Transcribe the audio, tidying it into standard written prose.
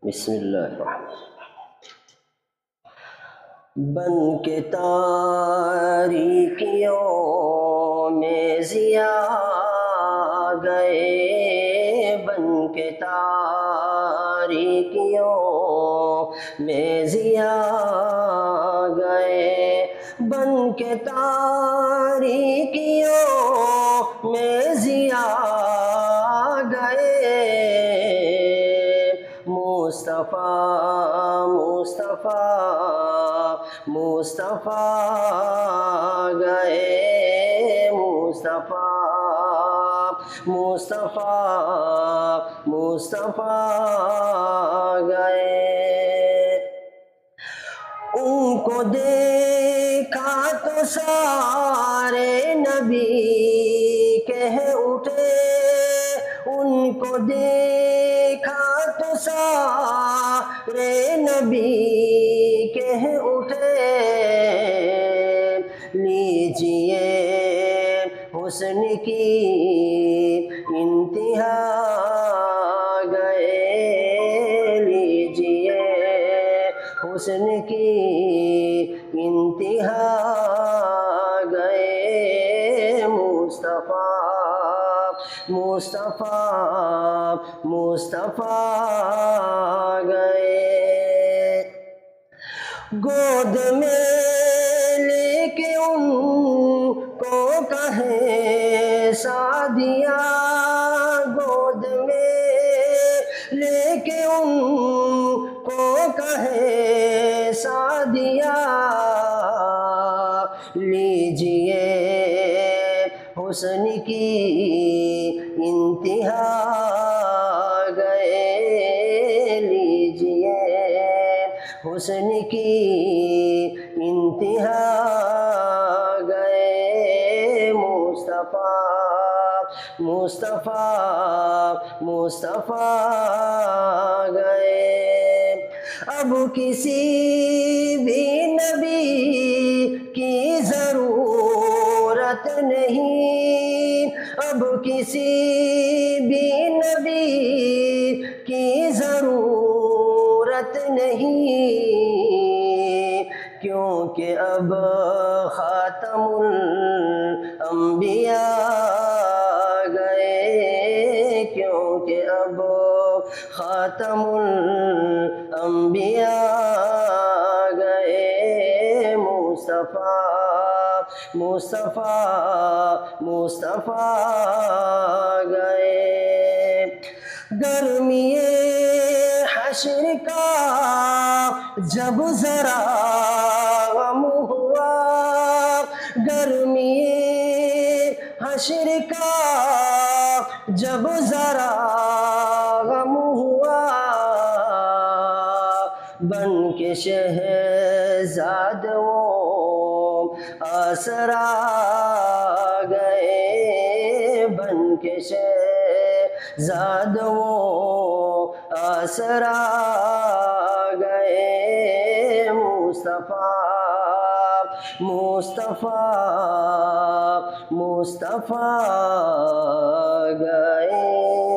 بسم اللہ الرحمن الرحیم۔ بن کے تاریکیوں میں ضیاء گئے، بن کے تاریکیوں میں ضیاء گئے، بن کے تاریکیوں میں ضیاء گئے، مصطفیٰ مصطفیٰ مصطفیٰ گئے، مصطفیٰ مصطفیٰ مصطفیٰ گئے۔ ان کو دیکھا تو سارے نبی کہہ اٹھے، ان کو دیکھا تو سارے نبی کہہ اٹھے، لیجئے حسن کی انتہا گئے، لیجئے حسن کی انتہا گئے، مصطفیٰ مصطفیٰ مصطفیٰ گئے۔ گود میں لے کے ان کو کہیں سعدیہ، گود میں لے کے ان کو کہیں سعدیہ، لیجئے حسن کی انتہا گئے، لیجئے حسن کی انتہا گئے، مصطفیٰ مصطفیٰ مصطفیٰ گئے۔ اب کسی بھی نبی کی ضرورت نہیں، اب کسی بھی نبی کی ضرورت نہیں، کیونکہ اب خاتم الانبیاء گئے، کیونکہ اب خاتم الانبیاء گئے، مصطفیٰ مصطفیٰ مصطفیٰ گئے۔ گرمی حشر کا جب ذرا غم ہوا، گرمی حشر کا جب ذرا غم ہوا، بن کے شہزاد وہ آسرا گئے، بن کے شہزاد وہ آسرا گئے، مصطفیٰ مصطفیٰ مصطفیٰ گئے۔